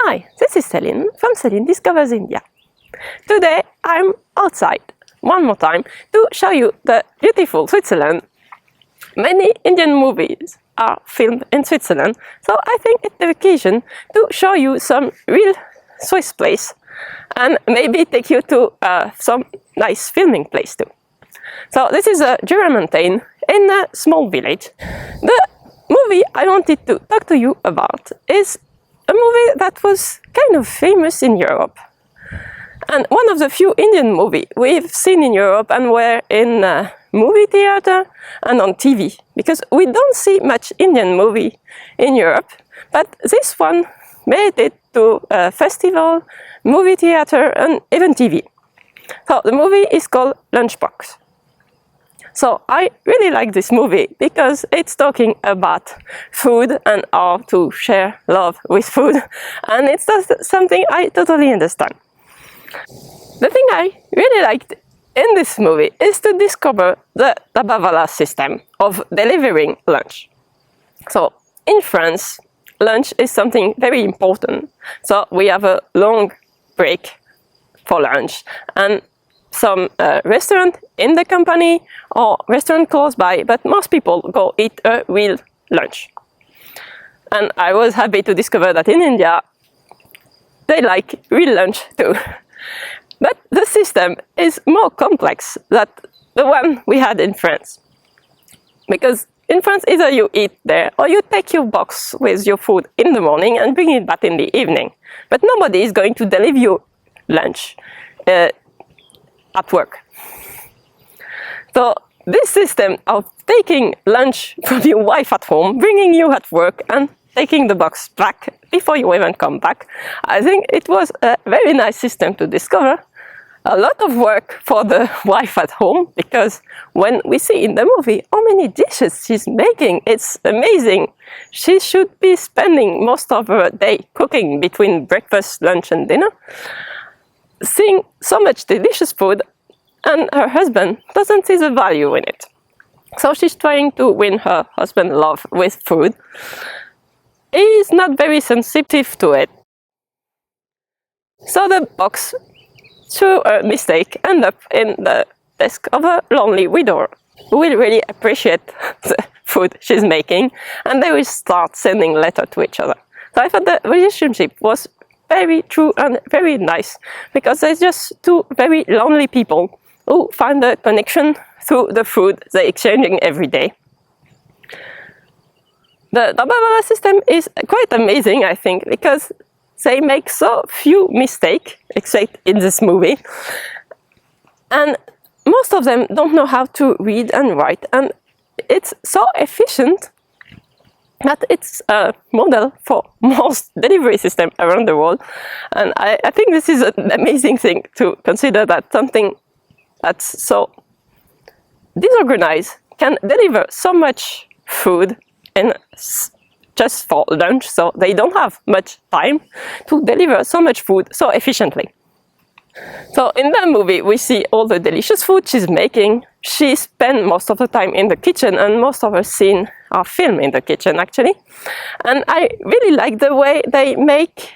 Hi, this is Celine from Celine Discovers India. Today I'm outside one more time to show you the beautiful Switzerland. Many Indian movies are filmed in Switzerland, so I think it's the occasion to show you some real Swiss place and maybe take you to some nice filming place too. So this is a Jura mountain in a small village. The movie I wanted to talk to you about is a movie that was kind of famous in Europe. And one of the few Indian movies we've seen in Europe and were in movie theater and on TV. Because we don't see much Indian movie in Europe, but this one made it to a festival, movie theater and even TV. So the movie is called Lunchbox. So I really like this movie because it's talking about food and how to share love with food. And it's just something I totally understand. The thing I really liked in this movie is to discover the dabawalla system of delivering lunch. So in France, lunch is something very important. So we have a long break for lunch, and some restaurant in the company or restaurant close by, but most people go eat a real lunch. And I was happy to discover that in India they like real lunch too. But the system is more complex than the one we had in France. Because in France, either you eat there or you take your box with your food in the morning and bring it back in the evening. But nobody is going to deliver you lunch at work. So this system of taking lunch from your wife at home, bringing you at work and taking the box back before you even come back, I think it was a very nice system to discover. A lot of work for the wife at home, because when we see in the movie how many dishes she's making, it's amazing. She should be spending most of her day cooking between breakfast, lunch and dinner, seeing so much delicious food, and her husband doesn't see the value in it. So she's trying to win her husband's love with food. He is not very sensitive to it. So the box, through a mistake, end up in the desk of a lonely widower who will really appreciate the food she's making, and they will start sending letters to each other. So I thought the relationship was very true and very nice, because there's just two very lonely people who find a connection through the food they're exchanging every day. The dabawalla system is quite amazing, I think, because they make so few mistakes, except in this movie. And most of them don't know how to read and write, and it's so efficient that it's a model for most delivery systems around the world. And I think this is an amazing thing to consider, that something that's so disorganized can deliver so much food and just for lunch, so they don't have much time to deliver so much food so efficiently. So in the movie we see all the delicious food she's making. She spends most of the time in the kitchen, and most of her scenes are filmed in the kitchen actually. And I really like the way they make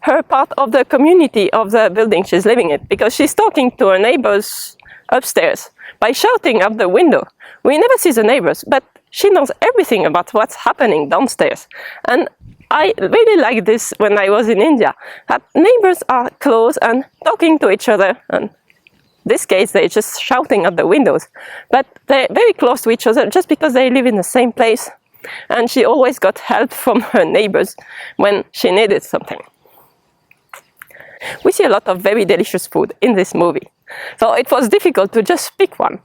her part of the community of the building she's living in, because she's talking to her neighbors upstairs by shouting out the window. We never see the neighbors, but she knows everything about what's happening downstairs. And I really like this when I was in India, that neighbors are close and talking to each other. And in this case, they're just shouting at the windows. But they're very close to each other just because they live in the same place. And she always got help from her neighbors when she needed something. We see a lot of very delicious food in this movie. So it was difficult to just pick one.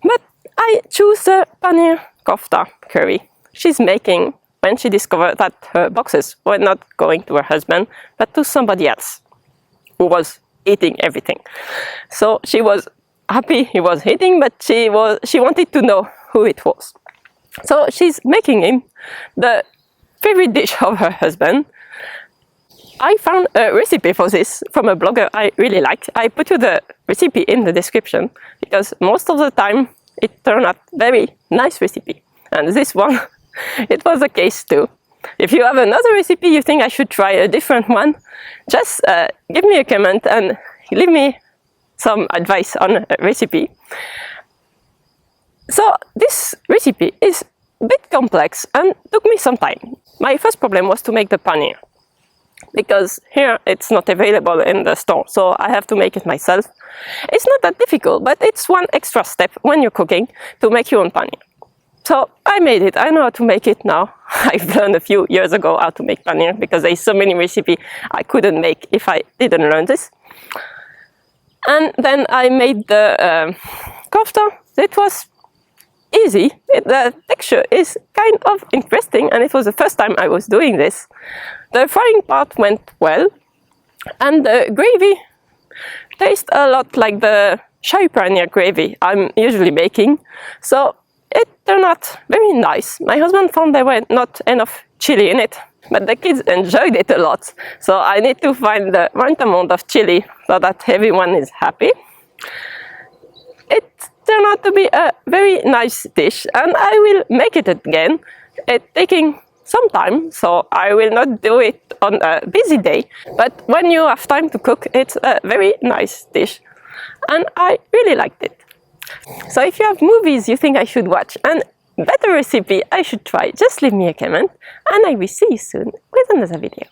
But I choose the Paneer Kofta curry she's making when she discovered that her boxes were not going to her husband, but to somebody else who was eating everything. So she was happy he was eating, but she wanted to know who it was. So she's making him the favorite dish of her husband. I found a recipe for this from a blogger I really liked. I put you the recipe in the description, because most of the time it turned out very nice recipe. And this one, it was the case too. If you have another recipe you think I should try a different one, just give me a comment and leave me some advice on a recipe. So this recipe is a bit complex and took me some time. My first problem was to make the paneer, because here it's not available in the store, so I have to make it myself. It's not that difficult, but it's one extra step when you're cooking to make your own paneer. So I made it. I know how to make it now. I've learned a few years ago how to make paneer, because there's so many recipes I couldn't make if I didn't learn this. And then I made the kofta. It was easy. The texture is kind of interesting, and it was the first time I was doing this. The frying part went well, and the gravy tastes a lot like the shahi paneer gravy I'm usually making, so it turned out very nice. My husband found there were not enough chili in it, but the kids enjoyed it a lot, so I need to find the right amount of chili so that everyone is happy. It turned out to be a very nice dish, and I will make it again. It's taking some time, so I will not do it on a busy day, but when you have time to cook, it's a very nice dish, and I really liked it. So if you have movies you think I should watch and better recipe I should try, just leave me a comment, and I will see you soon with another video.